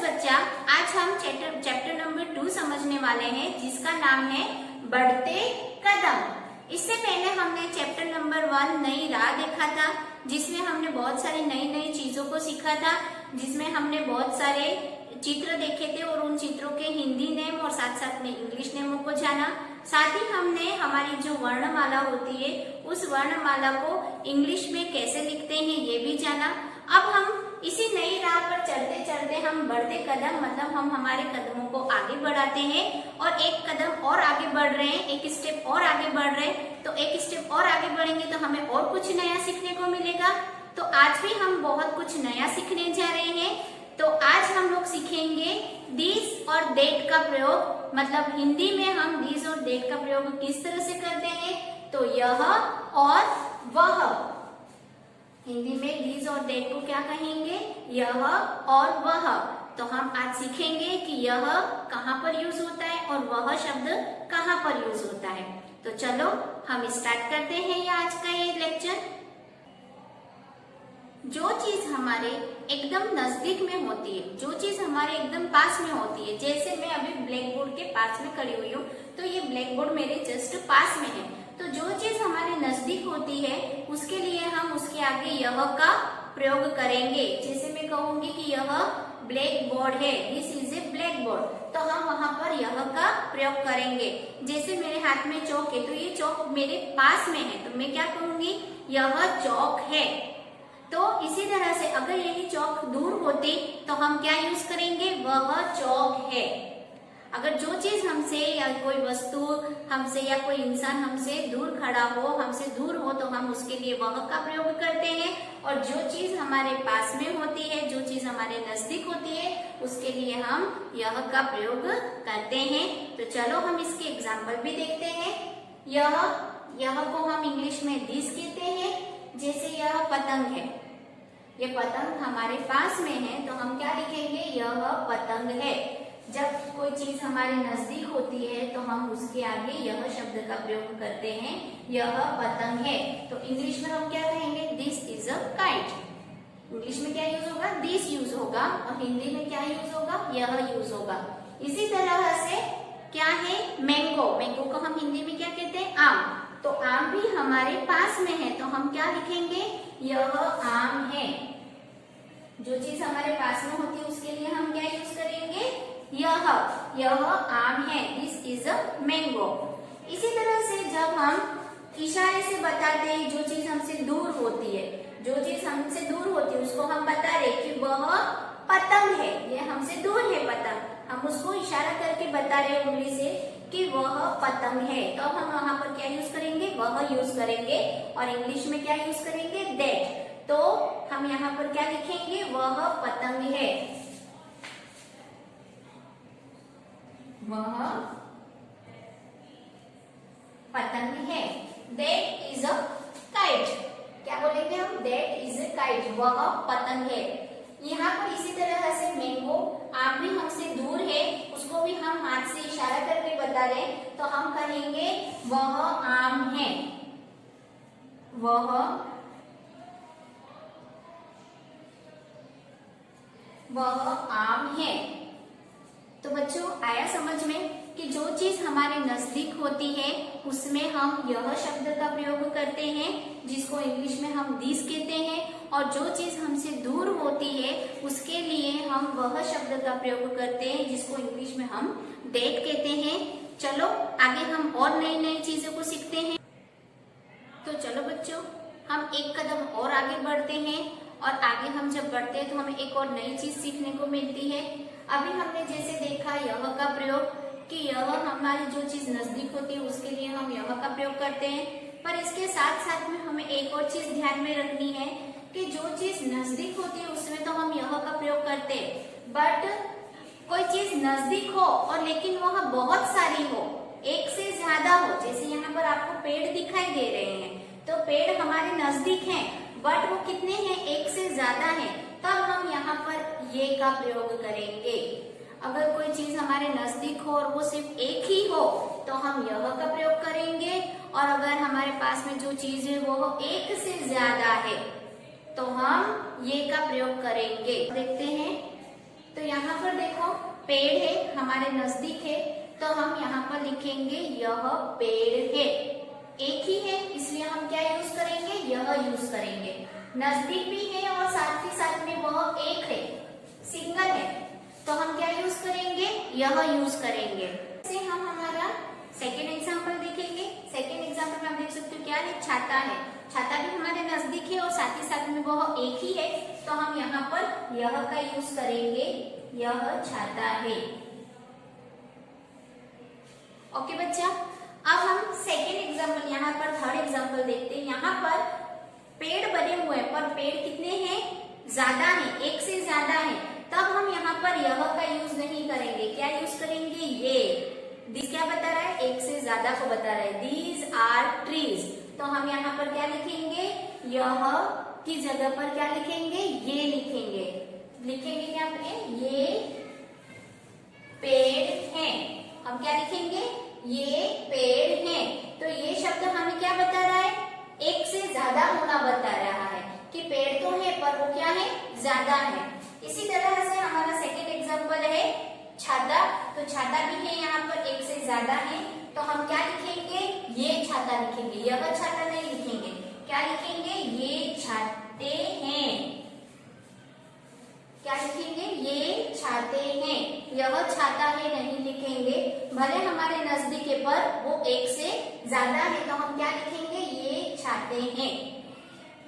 बच्चा, आज हम चैप्टर नंबर 2 समझने वाले हैं, जिसका नाम है बढ़ते कदम। इससे पहले हमने चैप्टर नंबर 1 नई राह देखा था, जिसमें हमने बहुत सारी नई नई चीजों को सीखा था, जिसमें हमने बहुत सारे चित्र देखे थे और उन चित्रों के हिंदी नेम और साथ साथ में इंग्लिश नेमों को जाना। साथ ही हमने हमारी जो वर्णमाला होती है उस वर्णमाला को इंग्लिश में कैसे लिखते हैं ये भी जाना। अब हम इसी नई राह पर चलते चलते हम बढ़ते कदम मतलब हम हमारे कदमों को आगे बढ़ाते हैं और एक कदम और आगे बढ़ रहे हैं, एक स्टेप और आगे बढ़ रहे हैं। तो एक स्टेप और आगे बढ़ेंगे तो हमें और कुछ नया सीखने को मिलेगा। तो आज भी हम बहुत कुछ नया सीखने जा रहे हैं। तो आज हम लोग सीखेंगे दिस और दैट का प्रयोग, मतलब हिंदी में हम दिस और दैट का प्रयोग किस तरह से करते हैं। तो यह और वह, हिंदी में दिस और दैट को क्या कहेंगे, यह और वह। तो हम आज सीखेंगे कि यह कहाँ पर यूज होता है और वह शब्द कहाँ पर यूज होता है। तो चलो हम स्टार्ट करते हैं ये आज का ये लेक्चर। जो चीज हमारे एकदम नजदीक में होती है, जो चीज हमारे एकदम पास में होती है, जैसे मैं अभी ब्लैक बोर्ड के पास में खड़ी हुई हूँ, तो ये ब्लैक बोर्ड मेरे जस्ट पास में है। तो जो चीज हमारे नजदीक होती है उसके लिए हम उसके आगे यह का प्रयोग करेंगे। जैसे मैं कहूंगी कि यह ब्लैक बोर्ड है, this is a black board, तो हम वहां पर यह का प्रयोग करेंगे। जैसे मेरे हाथ में चौक है, तो ये चौक मेरे पास में है, तो मैं क्या कहूंगी, यह चौक है। तो इसी तरह से अगर यही चौक दूर होती तो हम क्या यूज करेंगे, वह चौक है। अगर जो चीज हमसे या कोई वस्तु हमसे या कोई इंसान हमसे दूर खड़ा हो, हमसे दूर हो, तो हम उसके लिए वह का प्रयोग करते हैं। और जो चीज हमारे पास में होती है, जो चीज हमारे नजदीक होती है, उसके लिए हम यह का प्रयोग करते हैं। तो चलो हम इसके एग्जाम्पल भी देखते हैं। यह को हम इंग्लिश में दिस कहते हैं। जैसे यह पतंग है, ये पतंग हमारे पास में है, तो हम क्या लिखेंगे, यह पतंग है। जब कोई चीज हमारे नजदीक होती है तो हम उसके आगे यह शब्द का प्रयोग करते हैं, यह पतंग है। तो इंग्लिश में हम क्या कहेंगे, this is a kite. English में क्या यूज होगा, दिस यूज होगा, और हिंदी में क्या यूज होगा, यह यूज होगा। इसी तरह से क्या है, मैंगो। मैंगो को हम हिंदी में क्या कहते हैं, आम। तो आम भी हमारे पास में है, तो हम क्या लिखेंगे, यह आम है। जो चीज हमारे पास में होती है उसके लिए हम क्या यूज करेंगे, यह आम है, दिस इज अ मैंगो। इसी तरह से जब हम इशारे से बताते हैं जो चीज हमसे दूर होती है, जो चीज हमसे दूर होती है उसको हम बता रहे कि वह पतंग है, ये हमसे दूर है पतंग, हम उसको इशारा करके बता रहे उंगली से कि वह पतंग है। तो हम वहां पर क्या यूज करेंगे, वह यूज करेंगे। और इंग्लिश में क्या यूज करेंगे, दैट। तो हम यहाँ पर क्या लिखेंगे, वह पतंग है, वह पतंग है। That is a kite. क्या बोलेंगे हम, दैट इज अ काइट, वह पतंग है। यहाँ पर इसी तरह से मैंगो, आम भी हमसे दूर है, उसको भी हम हाथ से इशारा करके बता रहे, तो हम कहेंगे वह आम है, वह आम है। तो बच्चों आया समझ में कि जो चीज हमारे नजदीक होती है उसमें हम यह शब्द का प्रयोग करते हैं, जिसको इंग्लिश में हम दिस कहते हैं। और जो चीज हमसे दूर होती है उसके लिए हम वह शब्द का प्रयोग करते हैं, जिसको इंग्लिश में हम दैट कहते हैं। चलो आगे हम और नई नई चीजों को सीखते हैं। तो चलो बच्चों हम एक कदम और आगे बढ़ते हैं, और आगे हम जब बढ़ते हैं तो हमें एक और नई चीज सीखने को मिलती है। अभी हमने जैसे देखा यह का प्रयोग, कि यह हमारी जो चीज नजदीक होती है उसके लिए हम यह का प्रयोग करते हैं। पर इसके साथ साथ में हमें एक और चीज ध्यान में रखनी है कि जो चीज नजदीक होती है उसमें तो हम यह का प्रयोग करते हैं, बट कोई चीज नजदीक हो और लेकिन वह बहुत सारी हो, एक से ज्यादा हो, जैसे यहाँ पर आपको पेड़ दिखाई दे रहे हैं, तो पेड़ हमारे नजदीक हैं, बट वो कितने हैं, एक से ज्यादा हैं, तब हम यहाँ पर ये का प्रयोग करेंगे। अगर कोई चीज हमारे नजदीक हो और वो सिर्फ एक ही हो तो हम यह का प्रयोग करेंगे, और अगर हमारे पास में जो चीज है वो एक से ज्यादा है तो हम ये का प्रयोग करेंगे। देखते हैं, तो यहाँ पर पेड़ है, हमारे नजदीक है, तो हम यहाँ पर लिखेंगे यह पेड़ है। एक ही है इसलिए हम क्या यूज करेंगे, यह यूज करेंगे। नजदीक भी है और साथ ही साथ में वह एक है, सिंगल है, तो हम क्या यूज करेंगे, यह यूज करेंगे। से हम हमारा सेकेंड एग्जाम्पल देखेंगे। सेकेंड एग्जाम्पल में आप देख सकते हो क्या है, छाता है। छाता भी हमारे नजदीक है और साथ ही साथ में वह एक ही है, तो हम यहाँ पर यह का यूज करेंगे, यह छाता है। ओके बच्चा, अब हम सेकेंड एग्जाम्पल, यहाँ पर थर्ड एग्जाम्पल देखते हैं। यहाँ पर पेड़ बने हुए हैं पर पेड़ कितने हैं, ज्यादा हैं, एक से ज्यादा हैं, तब हम यहाँ पर यह का यूज नहीं करेंगे। क्या यूज करेंगे, ये। दिस क्या बता रहा है, एक से ज्यादा को बता रहा है, दीज आर ट्रीज। तो हम यहाँ पर क्या लिखेंगे, यह की जगह पर क्या लिखेंगे, ये लिखेंगे। लिखेंगे क्या पे, ये पेड़ हैं। हम क्या लिखेंगे, ये पेड़ हैं। तो ये शब्द हमें क्या बता रहा है, एक से ज्यादा होना बता रहा है कि पेड़ तो है पर वो क्या है, ज्यादा है। इसी तरह से हमारा सेकेंड एग्जाम्पल है छाता। तो छाता भी है यहाँ पर, एक से ज्यादा है, तो हम क्या लिखेंगे, ये छाता लिखेंगे, यह छाता नहीं लिखेंगे। क्या लिखेंगे, ये छाते हैं। क्या लिखेंगे, ये छाते हैं। यह छाता है नहीं लिखेंगे, भले हमारे नजदीक है पर वो एक से ज्यादा है, तो हम क्या लिखेंगे, ये छाते हैं।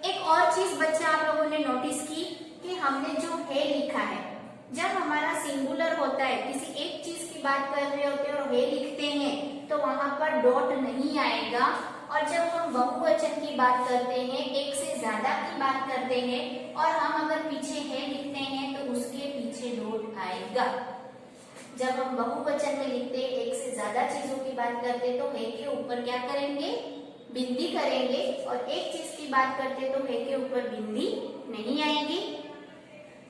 एक और चीज बच्चा आप लोगों ने नोटिस की कि हमने जो है लिखा है, जब हमारा सिंगुलर होता है, किसी एक चीज की बात कर रहे होते हैं और है लिखते हैं, तो वहां पर डॉट नहीं आएगा। और जब हम बहुवचन की बात करते हैं, एक से ज्यादा की बात करते हैं, और हम अगर पीछे है लिखते हैं तो उसके पीछे डॉट आएगा। जब हम बहुवचन में लिखते हैं, एक से ज्यादा चीजों की बात करते हैं, तो है के ऊपर क्या करेंगे, बिंदी करेंगे, और एक चीज की बात करते हैं तो है के ऊपर बिंदी नहीं आएगी।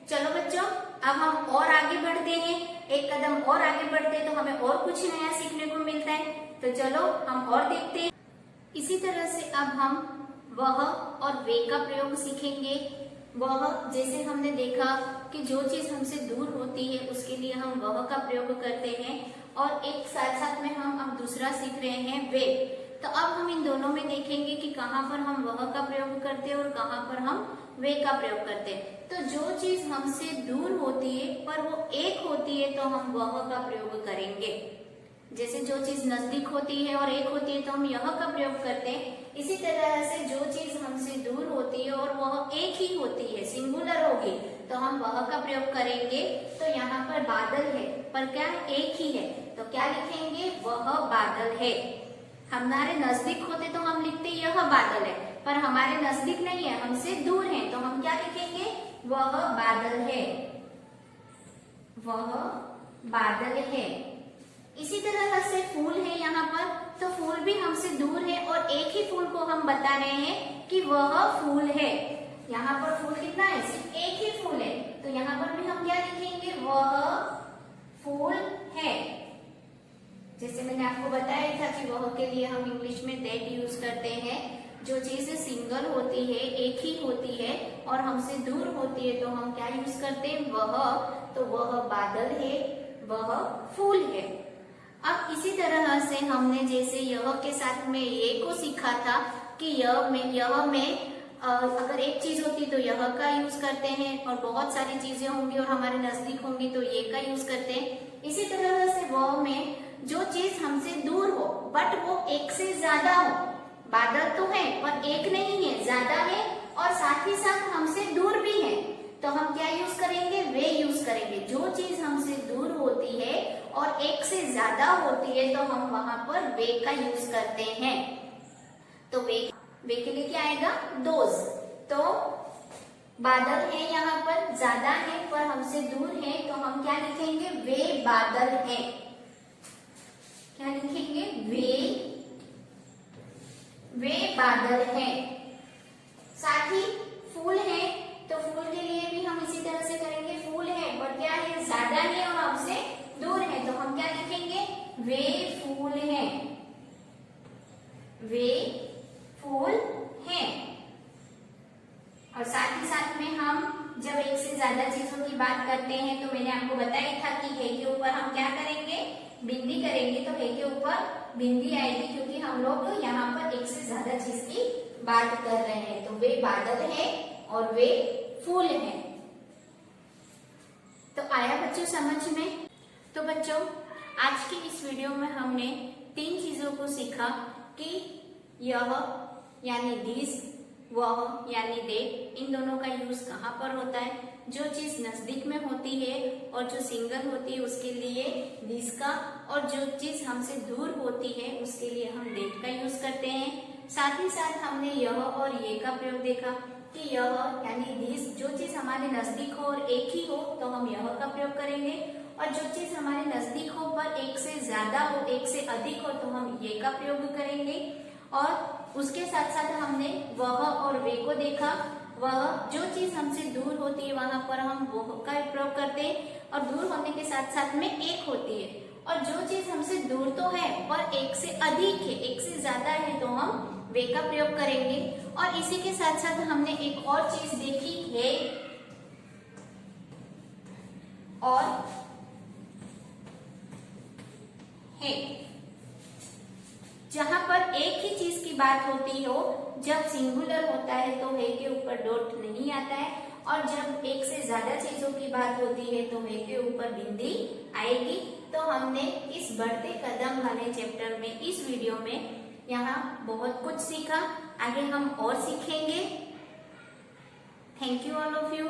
चलो बच्चों, अब हम और आगे बढ़ते हैं, एक कदम और आगे बढ़ते हैं तो हमें और कुछ नया सीखने को मिलता है। तो चलो हम और देखते हैं। इसी तरह से अब हम वह और वे का प्रयोग सीखेंगे। वह, जैसे हमने देखा कि जो चीज हमसे दूर होती है उसके लिए हम वह का प्रयोग करते हैं, और एक साथ साथ में हम अब दूसरा सीख रहे हैं वे। तो अब हम इन दोनों में देखेंगे कि कहाँ पर हम वह का प्रयोग करते हैं और कहाँ पर हम वे का प्रयोग करते हैं। तो जो चीज हमसे दूर होती है पर वो एक होती है तो हम वह का प्रयोग करेंगे। जैसे जो चीज नजदीक होती है और एक होती है तो हम यह का प्रयोग करते हैं। इसी तरह से जो चीज हमसे दूर होती है और वह एक ही होती है, सिंगुलर होगी, तो हम वह का प्रयोग करेंगे। तो यहाँ पर बादल है पर क्या एक ही है, तो क्या लिखेंगे, वह बादल है। हमारे नजदीक होते तो हम लिखते यह बादल है, पर हमारे नजदीक नहीं है, हमसे दूर है, तो हम क्या लिखेंगे, वह बादल है, वह बादल है। इसी तरह से फूल है यहाँ पर, तो फूल भी हमसे दूर है और एक ही फूल को हम बता रहे हैं कि वह फूल है। यहाँ पर फूल कितना है, सिर्फ एक ही फूल है, तो यहाँ पर भी हम क्या लिखेंगे, वह फूल है। जैसे मैंने आपको बताया था कि वह के लिए हम इंग्लिश में दैट यूज करते हैं। जो चीज सिंगल होती है, एक ही होती है और हमसे दूर होती है, तो हम क्या यूज करते हैं, वह। तो वह बादल है, वह फूल है। अब इसी तरह से हमने जैसे यह के साथ में ये को सीखा था कि यह में अगर एक चीज होती तो यह का यूज करते हैं, और बहुत सारी चीजें होंगी और हमारे नजदीक होंगी तो ये का यूज करते हैं। इसी तरह से वह में जो चीज हमसे दूर हो बट वो एक से ज्यादा हो, बादल तो है पर एक नहीं है, ज्यादा है, और साथ ही साथ हमसे दूर भी है, तो हम क्या यूज करेंगे, वे यूज करेंगे। जो चीज हमसे दूर होती है और एक से ज्यादा होती है तो हम वहां पर वे का यूज करते हैं। तो वे के लिए क्या आएगा, दोज। तो बादल है यहाँ पर, ज्यादा है पर हमसे दूर है, तो हम क्या लिखेंगे, वे बादल है। क्या लिखेंगे, वे बादल है। साथ ही फूल है, तो फूल के लिए भी हम इसी तरह से करेंगे, फूल है पर क्या है, ज्यादा है और हमसे दूर है, तो हम क्या लिखेंगे, वे फूल हैं, वे फूल हैं। और साथ ही साथ में हम जब एक से ज्यादा चीजों की बात करते हैं तो मैंने आपको बताया था कि हे के ऊपर हम क्या करेंगे, बिंदी करेंगे। तो हे के ऊपर बिंदी आएगी क्योंकि हम लोग यहाँ पर एक से ज्यादा चीज की बात कर रहे हैं। तो वे बादल है और वे फूल हैं। तो आया बच्चों समझ में। तो बच्चों आज की इस वीडियो में हमने 3 चीजों को सीखा कि यह यानी दिस, वह यानी दे, इन दोनों का यूज कहाँ पर होता है। जो चीज नजदीक में होती है और जो सिंगल होती है उसके लिए दिस का, और जो चीज हमसे दूर होती है उसके लिए हम डेट का यूज करते हैं। साथ ही साथ हमने यह और ये का प्रयोग देखा कि यह यानी दिस, जो चीज हमारे नजदीक हो और एक ही हो तो हम यह का प्रयोग करेंगे, और जो चीज हमारे नजदीक हो पर एक से ज्यादा हो, एक से अधिक हो, तो हम ये का प्रयोग करेंगे। और उसके साथ साथ हमने वह और वे को देखा। वह जो चीज हमसे दूर होती है वहां पर हम वह का प्रयोग करते हैं, और दूर होने के साथ साथ में एक होती है। और जो चीज हमसे दूर तो है पर एक से अधिक है, एक से ज्यादा है, तो हम वे का प्रयोग करेंगे। और इसी के साथ साथ हमने एक और चीज देखी है, और है। जहां पर एक ही चीज की बात होती हो, जब सिंगुलर होता है तो है के ऊपर डॉट नहीं आता है, और जब एक से ज्यादा चीजों की बात होती है तो है के ऊपर बिंदी आएगी। तो हमने इस बढ़ते कदम वाले चैप्टर में, इस वीडियो में यहाँ बहुत कुछ सीखा। आगे हम और सीखेंगे। Thank you all of you.